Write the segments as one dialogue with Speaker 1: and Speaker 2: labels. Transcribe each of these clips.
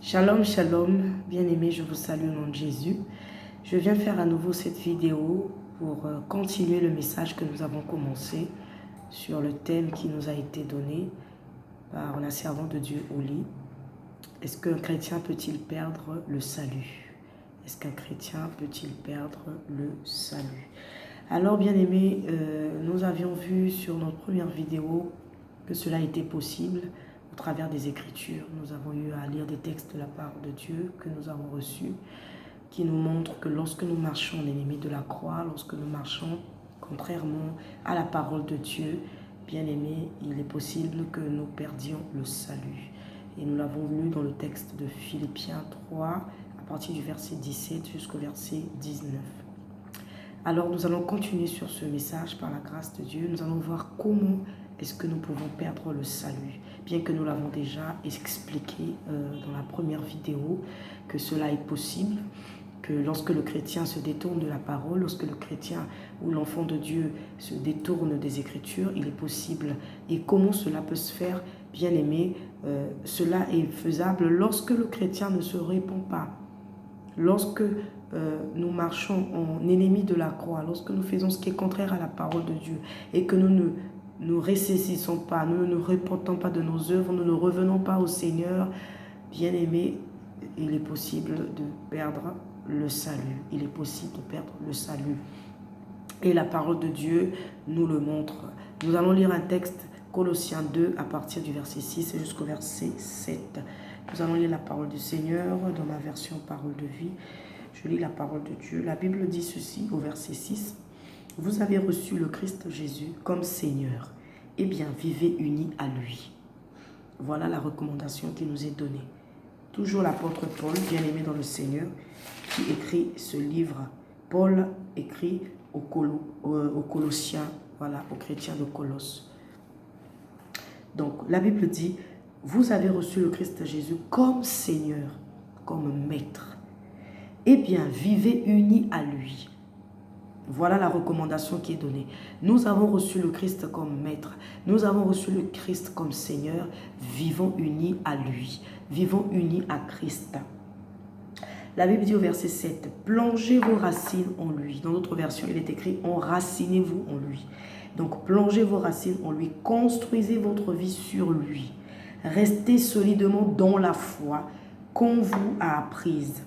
Speaker 1: Shalom, shalom, bien-aimés, je vous salue au nom de Jésus. Je viens faire à nouveau cette vidéo pour continuer le message que nous avons commencé sur le thème qui nous a été donné par la servante de Dieu, Oli. Est-ce qu'un chrétien peut-il perdre le salut? Est-ce qu'un chrétien peut-il perdre le salut? Alors, bien-aimés, nous avions vu sur notre première vidéo que cela était possible au travers des Écritures. Nous avons eu à lire des textes de la part de Dieu que nous avons reçus, qui nous montrent que lorsque nous marchons en ennemi de la croix, lorsque nous marchons contrairement à la parole de Dieu, bien-aimés, il est possible que nous perdions le salut. Et nous l'avons lu dans le texte de Philippiens 3, à partir du verset 17 jusqu'au verset 19. Alors nous allons continuer sur ce message par la grâce de Dieu. Nous allons voir comment est-ce que nous pouvons perdre le salut. Bien que nous l'avons déjà expliqué dans la première vidéo, que cela est possible, que lorsque le chrétien se détourne de la parole, lorsque le chrétien ou l'enfant de Dieu se détourne des Écritures, il est possible. Et comment cela peut se faire, bien aimé, cela est faisable lorsque le chrétien ne se répand pas. Lorsque nous marchons en ennemi de la croix, lorsque nous faisons ce qui est contraire à la parole de Dieu et que nous ne nous ressaisissons pas, nous ne nous repentons pas de nos œuvres, nous ne revenons pas au Seigneur, bien-aimé, il est possible de perdre le salut. Il est possible de perdre le salut. Et la parole de Dieu nous le montre. Nous allons lire un texte, Colossiens 2, à partir du verset 6 jusqu'au verset 7. Nous allons lire la parole du Seigneur dans ma version parole de vie. Je lis la parole de Dieu. La Bible dit ceci au verset 6. Vous avez reçu le Christ Jésus comme Seigneur. Eh bien, vivez unis à lui. Voilà la recommandation qui nous est donnée. Toujours l'apôtre Paul, bien-aimé dans le Seigneur, qui écrit ce livre. Paul écrit aux Colossiens, voilà, aux chrétiens de Colosse. Donc, la Bible dit, vous avez reçu le Christ Jésus comme Seigneur, comme Maître. Eh bien, vivez unis à lui. Voilà la recommandation qui est donnée. Nous avons reçu le Christ comme Maître. Nous avons reçu le Christ comme Seigneur. Vivons unis à lui. Vivons unis à Christ. La Bible dit au verset 7, plongez vos racines en lui. Dans notre version, il est écrit, enracinez-vous en lui. Donc, plongez vos racines en lui. Construisez votre vie sur lui. Restez solidement dans la foi qu'on vous a apprise.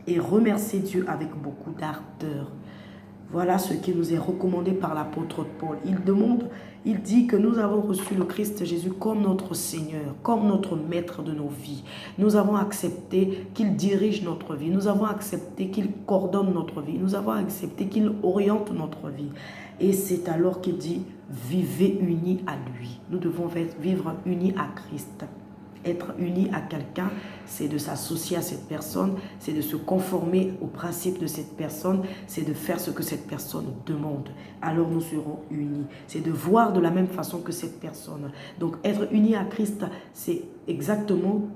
Speaker 1: Et remerciez Dieu avec beaucoup d'ardeur. Voilà ce qui nous est recommandé par l'apôtre Paul. Il dit que nous avons reçu le Christ Jésus comme notre Seigneur, comme notre Maître de nos vies. Nous avons accepté qu'il dirige notre vie. Nous avons accepté qu'il coordonne notre vie. Nous avons accepté qu'il oriente notre vie. Et c'est alors qu'il dit, vivez unis à lui. Nous devons vivre unis à Christ. Être uni à quelqu'un, c'est de s'associer à cette personne, c'est de se conformer aux principes de cette personne, c'est de faire ce que cette personne demande. Alors nous serons unis. C'est de voir de la même façon que cette personne. Donc être uni à Christ, c'est exactement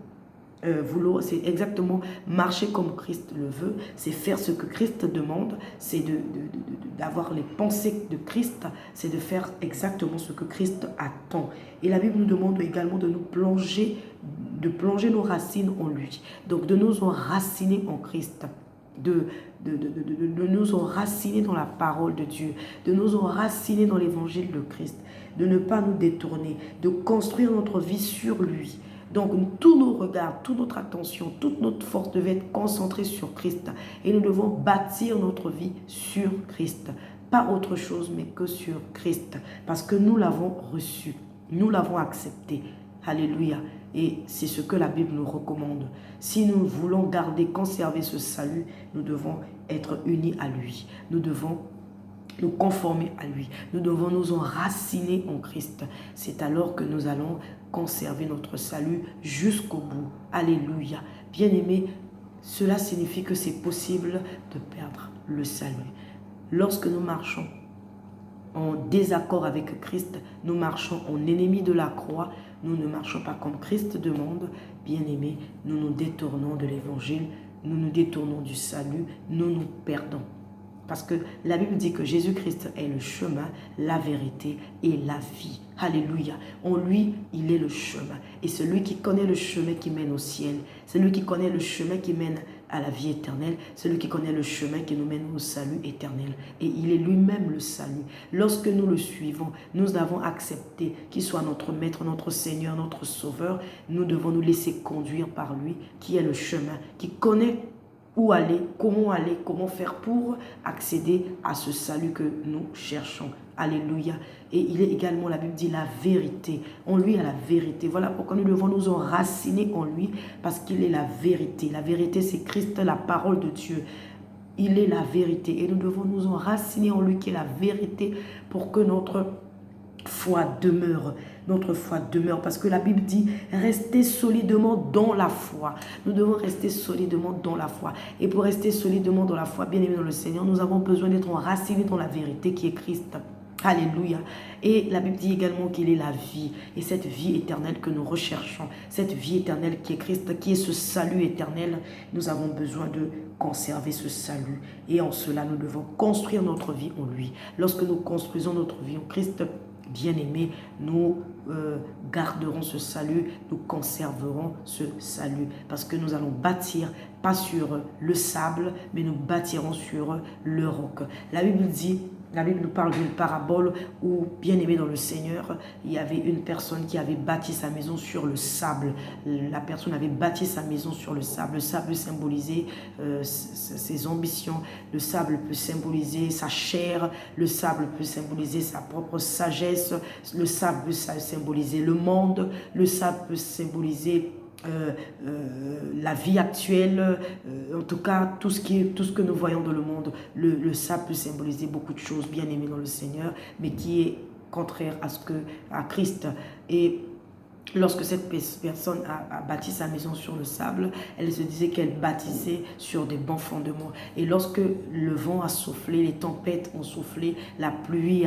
Speaker 1: marcher comme Christ le veut, c'est faire ce que Christ demande, c'est d'avoir les pensées de Christ, c'est de faire exactement ce que Christ attend. Et la Bible nous demande également de plonger nos racines en lui, donc de nous enraciner en Christ, de nous enraciner dans la parole de Dieu, de nous enraciner dans l'évangile de Christ, de ne pas nous détourner, de construire notre vie sur lui. Donc, tous nos regards, toute notre attention, toute notre force devait être concentrée sur Christ. Et nous devons bâtir notre vie sur Christ. Pas autre chose, mais que sur Christ. Parce que nous l'avons reçu. Nous l'avons accepté. Alléluia. Et c'est ce que la Bible nous recommande. Si nous voulons conserver ce salut, nous devons être unis à lui. Nous devons nous conformer à lui. Nous devons nous enraciner en Christ. C'est alors que nous allons conserver notre salut jusqu'au bout. Alléluia. Bien-aimés, cela signifie que c'est possible de perdre le salut. Lorsque nous marchons en désaccord avec Christ, nous marchons en ennemi de la croix, nous ne marchons pas comme Christ demande. Bien-aimés, nous nous détournons de l'évangile, nous nous détournons du salut, nous nous perdons. Parce que la Bible dit que Jésus-Christ est le chemin, la vérité et la vie. Alléluia. En lui, il est le chemin. Et celui qui connaît le chemin qui mène au ciel, celui qui connaît le chemin qui mène à la vie éternelle, celui qui connaît le chemin qui nous mène au salut éternel. Et il est lui-même le salut. Lorsque nous le suivons, nous avons accepté qu'il soit notre maître, notre Seigneur, notre Sauveur. Nous devons nous laisser conduire par lui, qui est le chemin, qui connaît où aller, comment faire pour accéder à ce salut que nous cherchons. Alléluia. Et il est également, la Bible dit, la vérité. En lui, il y a la vérité. Voilà pourquoi nous devons nous enraciner en lui, parce qu'il est la vérité. La vérité, c'est Christ, la parole de Dieu. Il est la vérité. Et nous devons nous enraciner en lui, qui est la vérité, pour que notre foi demeure. Notre foi demeure, parce que la Bible dit restez solidement dans la foi. Nous devons rester solidement dans la foi. Et pour rester solidement dans la foi, bien aimé dans le Seigneur, nous avons besoin d'être enracinés dans la vérité qui est Christ. Alléluia. Et la Bible dit également qu'il est la vie. Et cette vie éternelle que nous recherchons, cette vie éternelle qui est Christ, qui est ce salut éternel, nous avons besoin de conserver ce salut. Et en cela, nous devons construire notre vie en lui. Lorsque nous construisons notre vie en Christ, bien-aimés, nous garderons ce salut, nous conserverons ce salut. Parce que nous allons bâtir, pas sur le sable, mais nous bâtirons sur le roc. La Bible dit, la Bible nous parle d'une parabole où, bien aimé dans le Seigneur, il y avait une personne qui avait bâti sa maison sur le sable. La personne avait bâti sa maison sur le sable. Le sable symbolisait ses ambitions. Le sable peut symboliser sa chair. Le sable peut symboliser sa propre sagesse. Le sable peut symboliser le monde. Le sable peut symboliser la vie actuelle, en tout cas tout ce que nous voyons dans le monde. Le sable peut symboliser beaucoup de choses, bien aimées dans le Seigneur, mais qui est contraire à Christ. Et lorsque cette personne a bâti sa maison sur le sable, elle se disait qu'elle bâtissait sur des bons fondements. Et lorsque le vent a soufflé, les tempêtes ont soufflé, la pluie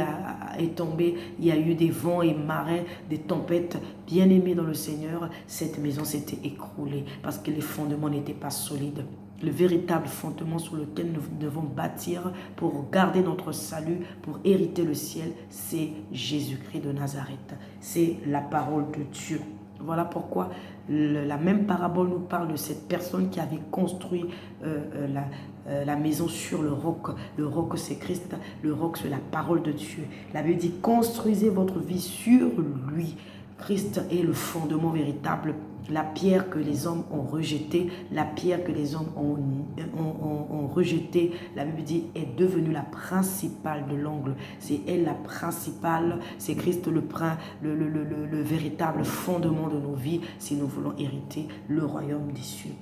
Speaker 1: est tombée, il y a eu des vents et marées, des tempêtes. Bien aimés dans le Seigneur, cette maison s'était écroulée parce que les fondements n'étaient pas solides. Le véritable fondement sur lequel nous devons bâtir pour garder notre salut, pour hériter le ciel, c'est Jésus-Christ de Nazareth. C'est la parole de Dieu. Voilà pourquoi la même parabole nous parle de cette personne qui avait construit la maison sur le roc. Le roc, c'est Christ. Le roc, c'est la parole de Dieu. La Bible dit, construisez votre vie sur lui. Christ est le fondement véritable, la pierre que les hommes ont rejetée, la pierre que les hommes ont rejetée, la Bible dit, est devenue la principale de l'angle. C'est elle la principale, c'est Christ le véritable fondement de nos vies si nous voulons hériter le royaume des cieux.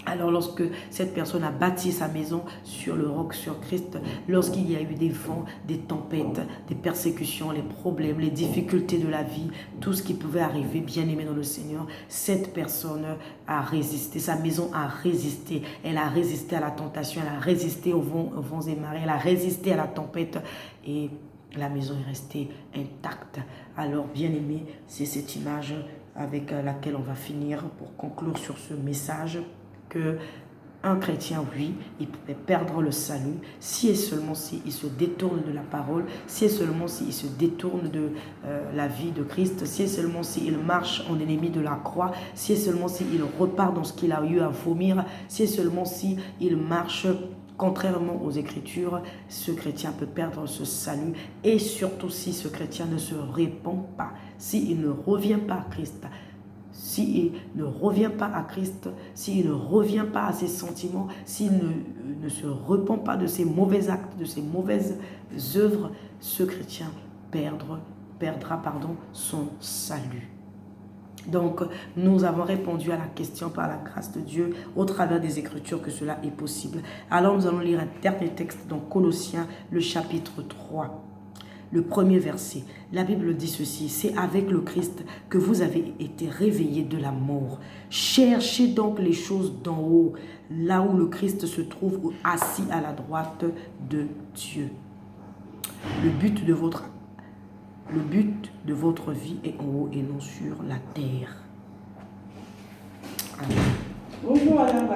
Speaker 1: Alors lorsque cette personne a bâti sa maison sur le roc, sur Christ, lorsqu'il y a eu des vents, des tempêtes, des persécutions, les problèmes, les difficultés de la vie, tout ce qui pouvait arriver, bien aimé dans le Seigneur, cette personne a résisté, sa maison a résisté. Elle a résisté à la tentation, elle a résisté aux vents et marées, elle a résisté à la tempête et la maison est restée intacte. Alors bien aimé, c'est cette image avec laquelle on va finir pour conclure sur ce message. Que un chrétien, oui, il peut perdre le salut si et seulement si il se détourne de la parole, si et seulement si il se détourne de la vie de Christ, si et seulement si il marche en ennemi de la croix, si et seulement si il repart dans ce qu'il a eu à vomir, si et seulement si il marche contrairement aux Écritures, ce chrétien peut perdre ce salut. Et surtout si ce chrétien ne se répand pas, s'il ne revient pas à Christ, s'il ne revient pas à Christ, s'il ne revient pas à ses sentiments, s'il ne se repent pas de ses mauvais actes, de ses mauvaises œuvres, ce chrétien perdra son salut. Donc, nous avons répondu à la question par la grâce de Dieu au travers des Écritures que cela est possible. Alors, nous allons lire un dernier texte dans Colossiens, le chapitre 3. Le premier verset, la Bible dit ceci, c'est avec le Christ que vous avez été réveillés de la mort. Cherchez donc les choses d'en haut, là où le Christ se trouve assis à la droite de Dieu. Le but de votre vie est en haut et non sur la terre. Amen. Bonjour, Alain.